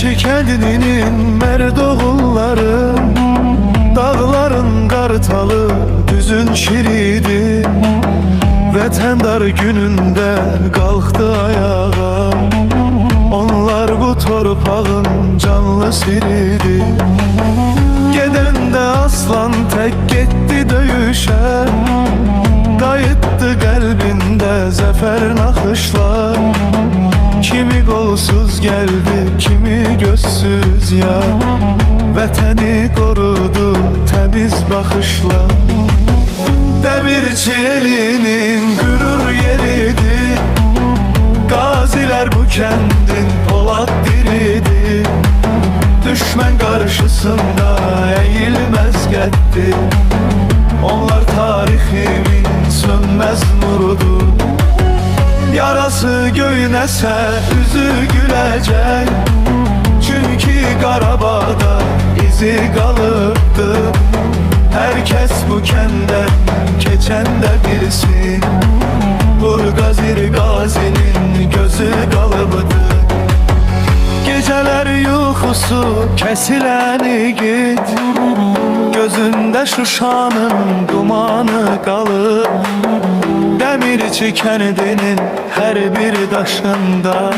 Demirçi kendinin merd oğulları, dağların kartalı, düzün şiridi. Vətəndar gününde kalktı ayağa, onlar bu torpağın canlı siridi. Gedende aslan tek gitti döyüşe, kayıttı kalbinde zafer nakışlar. Kimi kolsuz geldi, kimi gözsüz ya, vətəni korudu temiz bakışla. Demirçi elinin gurur yeridi, gaziler bu kendin Polat diridi. Düşman karşısında eğilmez gitti, onlar tarihimin sönmez nurudu. Yarası göynese yüzü gülecek, çünkü Qarabağda izi kalıptı. Herkes bu kenden geçen de bilsin, Burgazir Gazi'nin gözü kalıbıdır. Geceler yuxusu kesilen git, gözünde Şuşanın dumanı kalır. Demirçi kendinin her bir daşında,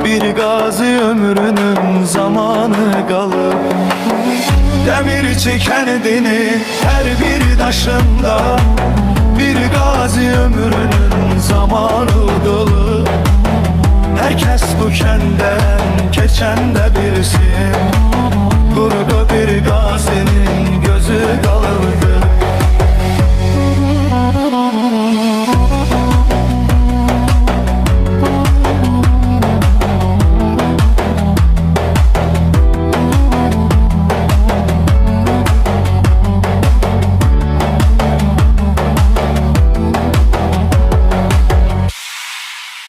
bir gazi ömrünün zamanı kalır. Demirçi kendini her bir taşında, bir gazi ömrünün zamanı dolu. Herkes bu kenden geçen de bilsin,